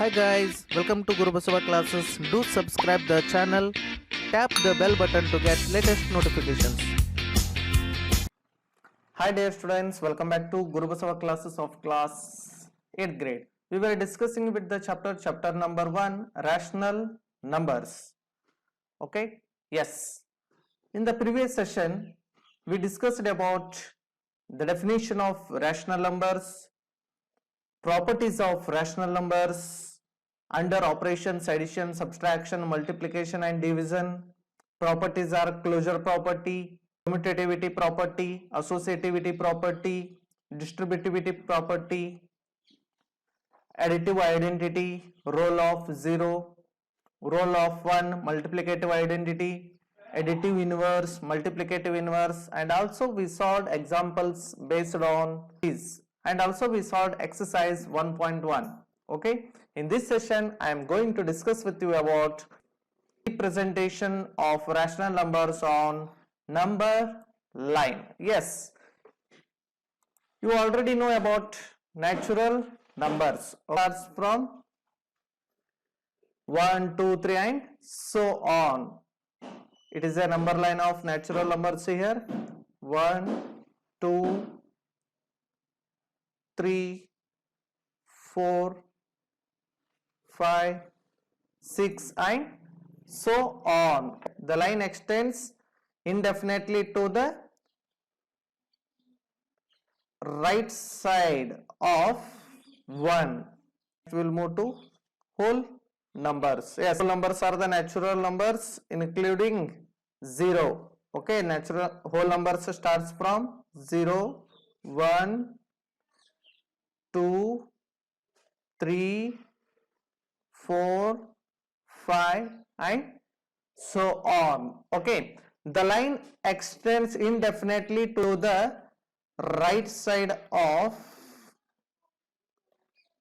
Hi guys, welcome to Guru Basava classes. Do subscribe the channel, tap the bell button to get latest notifications. Hi dear students, welcome back to Guru Basava classes of class 8th grade. We were discussing with the chapter number 1, rational numbers. Okay? Yes. In the previous session, we discussed about the definition of rational numbers, properties of rational numbers, under operations, addition, subtraction, multiplication and division. Properties are closure property, commutativity property, associativity property, distributivity property, additive identity, role of 0, role of 1, multiplicative identity, additive inverse, multiplicative inverse, and also we solved examples based on these, and also we solved exercise 1.1. okay, in this session I am going to discuss with you about representation of rational numbers on number line. Yes, you already know about natural numbers, starts from 1, 2, 3 and so on. It is a number line of natural numbers here. 1, 2, 3, 4, 5, 6 and so on. The line extends indefinitely to the right side of 1. It will move to whole numbers. Yes, whole numbers are the natural numbers including 0. Okay, natural whole numbers starts from 0, 1, 2, 3, 4, 5 and so on. Okay, the line extends indefinitely to the right side of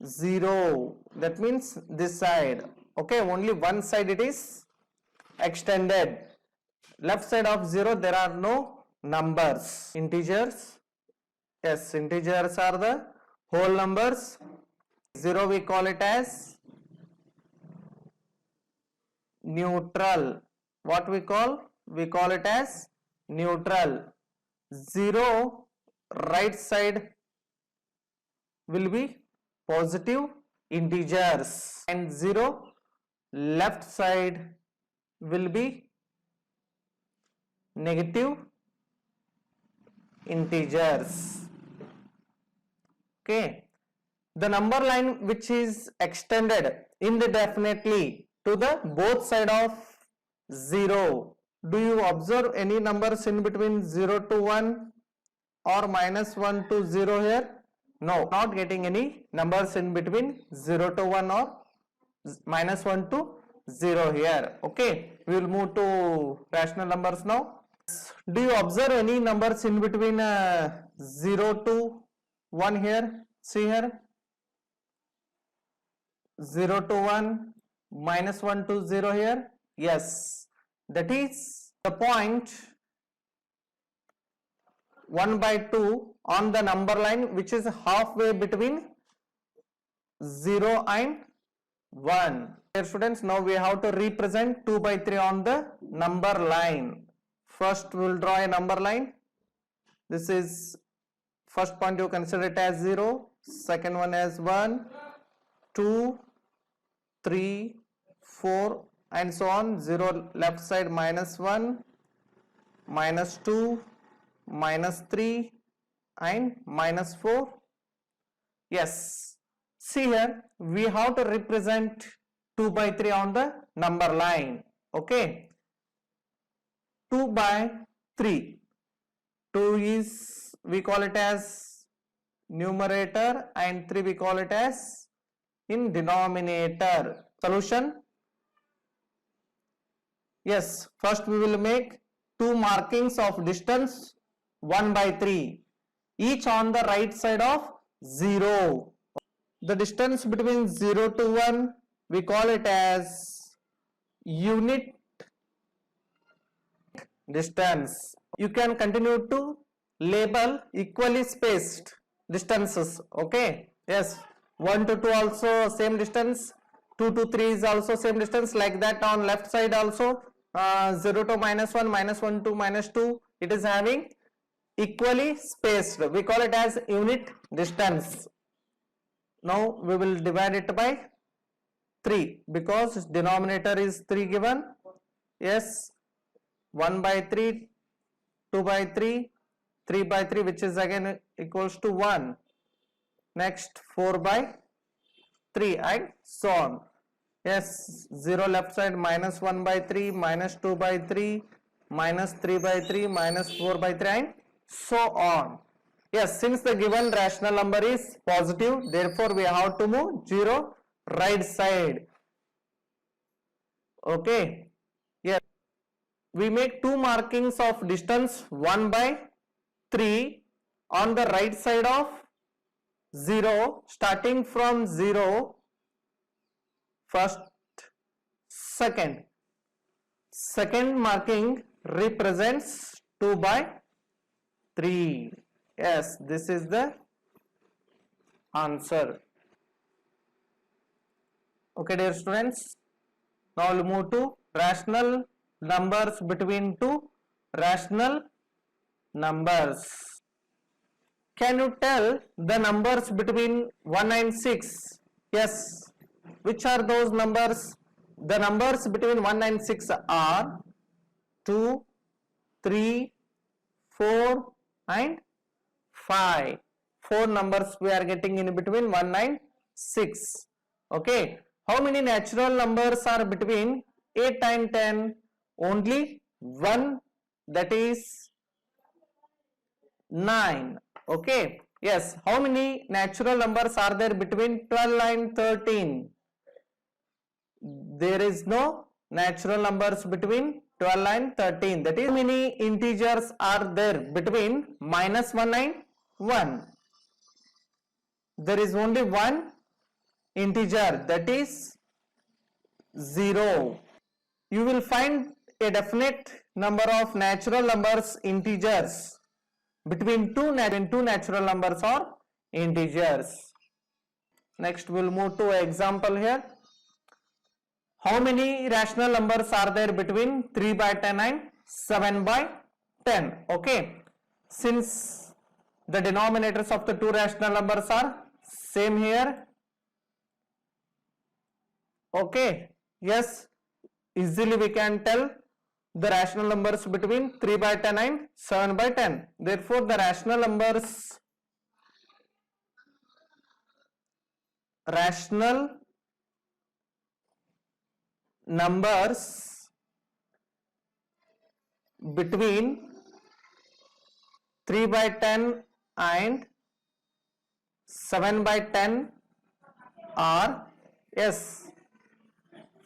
0. That means this side. Okay, only one side it is extended. Left side of 0 there are no numbers. Integers. Yes, integers are the whole numbers. 0 we call it as neutral. What we call? We call it as neutral. 0 right side will be positive integers and 0 left side will be negative integers. Okay, the number line which is extended indefinitely to the both side of 0. Do you observe any numbers in between 0 to 1 or -1 to 0 here? No, not getting any numbers in between 0 to 1 or -1 to 0 here. Okay, we will move to rational numbers now. Do you observe any numbers in between 0 to 1 here? See here, 0 to 1, -1 to 0 here. Yes, that is the point 1 by 2 on the number line which is halfway between 0 and 1. Dear students, now we have to represent 2 by 3 on the number line. First we will draw a number line. This is first point, you consider it as 0, second one as 1, 2, 3, 4 and so on. 0 left side -1, -2, -3 and -4. Yes, see here we have to represent 2 by 3 on the number line. Okay, 2 by 3. 2 is, we call it as numerator and 3 we call it as in denominator. Solution? Yes, first we will make 2 markings of distance 1 by 3, each on the right side of 0. The distance between 0 to 1 we call it as unit distance. You can continue to label equally spaced distances. Okay, yes, 1 to 2 also same distance, 2 to 3 is also same distance. Like that on left side also, 0 to -1, -1 to -2, it is having equally spaced. We call it as unit distance. Now we will divide it by 3 because denominator is 3 given. Yes, 1 by 3, 2 by 3, 3 by 3, which is again equals to 1. Next 4 by 3 and so on. Yes, 0 left side, -1 by 3, -2 by 3, -3 by 3, -4 by 3 and so on. Yes, since the given rational number is positive, therefore we have to move 0 right side. Okay. Yes, we make two markings of distance 1 by 3 on the right side of 0, starting from 0, first, second marking represents 2 by 3. Yes, this is the answer. Okay, dear students, now we'll move to rational numbers between two rational numbers. Can you tell the numbers between 1 and 6? Yes. Which are those numbers? The numbers between 1 and 6 are 2, 3, 4 and 5. 4 numbers we are getting in between 1 and 6. Okay. How many natural numbers are between 8 and 10? Only 1, that is 9. Okay. Yes. How many natural numbers are there between 12 and 13? There is no natural numbers between 12 and 13. That is, how many integers are there between -1 and 1? There is only one integer, that is 0. You will find a definite number of natural numbers, integers, between two natural numbers or integers. Next we will move to an example here. How many rational numbers are there between 3 by 10 and 7 by 10? Okay. Since the denominators of the two rational numbers are same here. Okay. Yes. Easily we can tell the rational numbers between 3 by 10 and 7 by 10. Therefore, the rational numbers between 3 by 10 and 7 by 10 are, yes,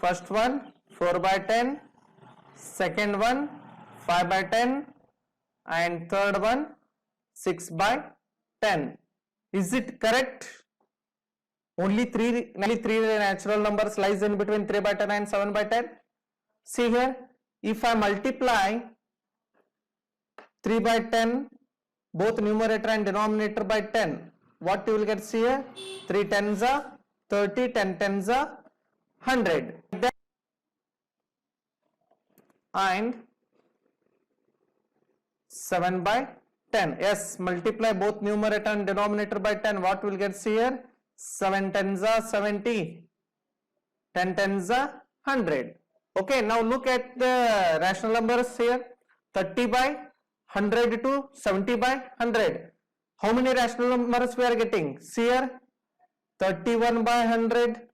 first one 4 by 10, second one 5 by 10 and third one 6 by 10. Is it correct? Only three natural numbers lies in between 3 by 10 and 7 by 10. See here, if I multiply 3 by 10, both numerator and denominator by 10, what you will get here? 3 tens are 30, 10 tens are 100. And 7 by 10. Yes, multiply both numerator and denominator by 10. What will get here? 7 tens are 70, 10 tens are 100. Okay, now look at the rational numbers here. 30 by 100 to 70 by 100. How many rational numbers we are getting? See here, 31 by 100,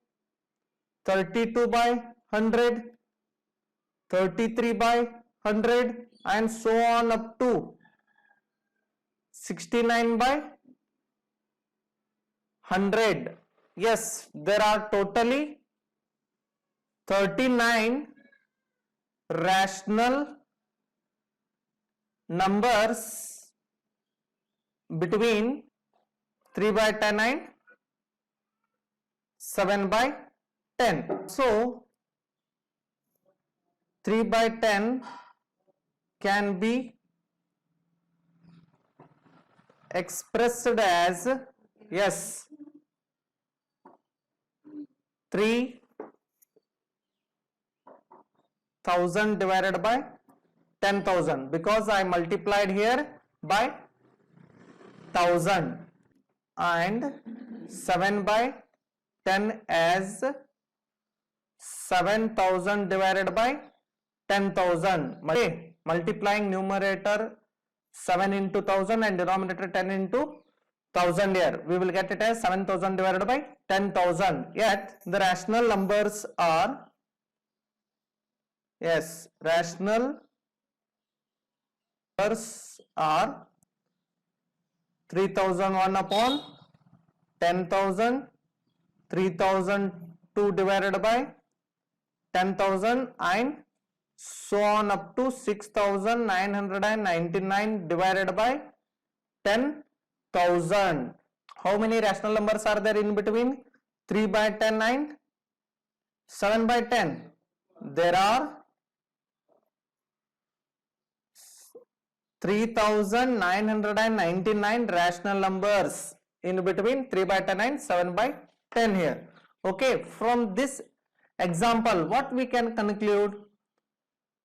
32 by 100, 33 by 100 and so on up to 69 by 100. Yes, there are totally 39 rational numbers between 3 by 10 and 7 by 10. So 3 by 10 can be expressed as, yes, 3 1000 divided by 10,000 because I multiplied here by 1000 and 7 by 10 as 7,000 divided by 10,000. Multiplying numerator 7 into 1000 and denominator 10 into 1000 here. We will get it as 7,000 divided by 10,000. Yet the rational numbers are, yes, rational numbers are 3001 upon 10,000, 3002 divided by 10,000 and so on up to 6,999 divided by 10,000. How many rational numbers are there in between 3 by 10 and 7 by 10? There are 3,999 rational numbers in between 3 by 10 and 7 by 10 here. Okay, from this example, what we can conclude?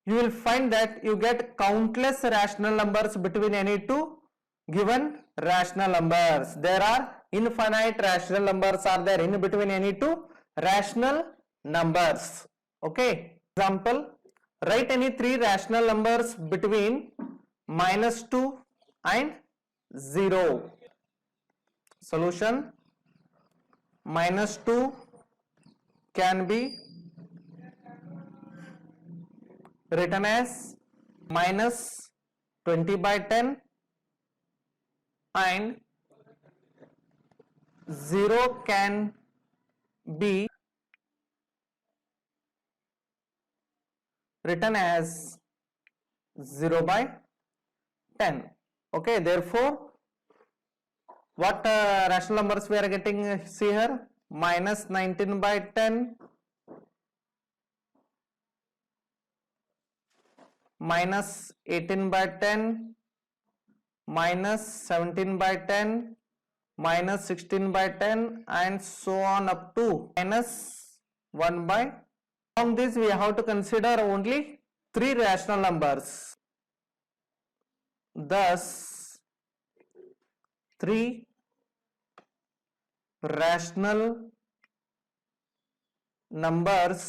You will find that you get countless rational numbers between any two given rational numbers. There are infinite rational numbers are there in between any two rational numbers. Okay, example, write any three rational numbers between -2 and 0. Solution: -2 can be written as -20 by 10 and 0 can be written as 0 by 10. Okay, therefore what rational numbers we are getting see here? -19 by 10, -18 by 10, -17 by 10, -16 by 10 and so on up to -1 by. From this we have to consider only three rational numbers. Thus, three rational numbers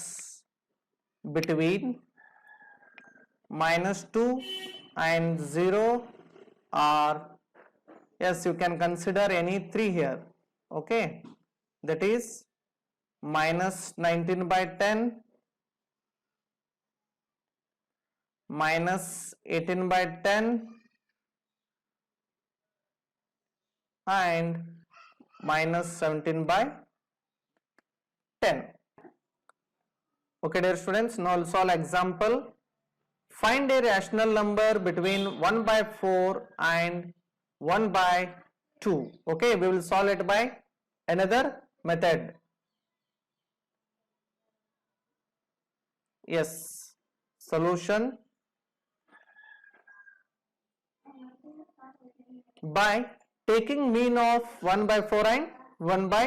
between -2 and 0 are, yes, you can consider any three here. Okay, that is -19 by 10, -18 by 10 and -17 by 10. Okay, dear students, now solve example. Find a rational number between 1 by 4 and 1 by 2. Okay, we will solve it by another method. Yes, solution by taking mean of 1 by 4 and 1 by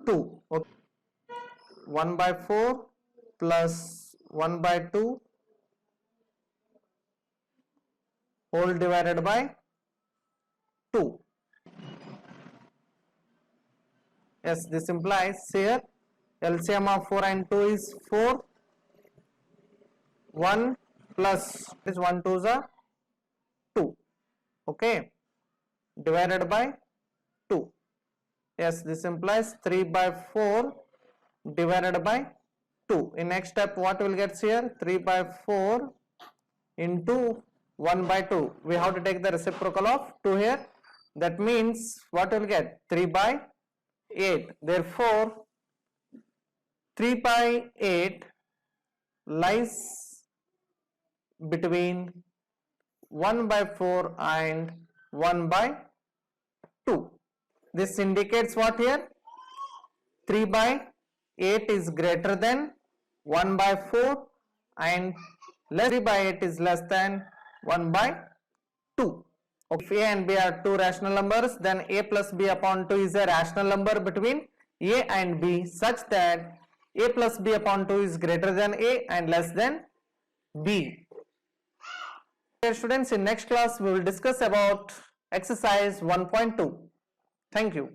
2. Okay. 1 by 4 plus 1 by 2 whole divided by 2. Yes, this implies here LCM of 4 and 2 is 4. 1 plus is 1 2s are 2. Okay, divided by 2. Yes, this implies 3 by 4 divided by 2. In next step, what will get here? 3 by 4 into 1 by 2. We have to take the reciprocal of 2 here. That means what will get? 3 by 8. Therefore, 3 by 8 lies between 1 by 4 and 1 by 2. This indicates what here? 3 by 8 is greater than 1 by 4 and 3 by 8 is less than 1 by 2. If A and B are two rational numbers, then A plus B upon 2 is a rational number between A and B such that A plus B upon 2 is greater than A and less than B. Dear students, in next class we will discuss about exercise 1.2. Thank you.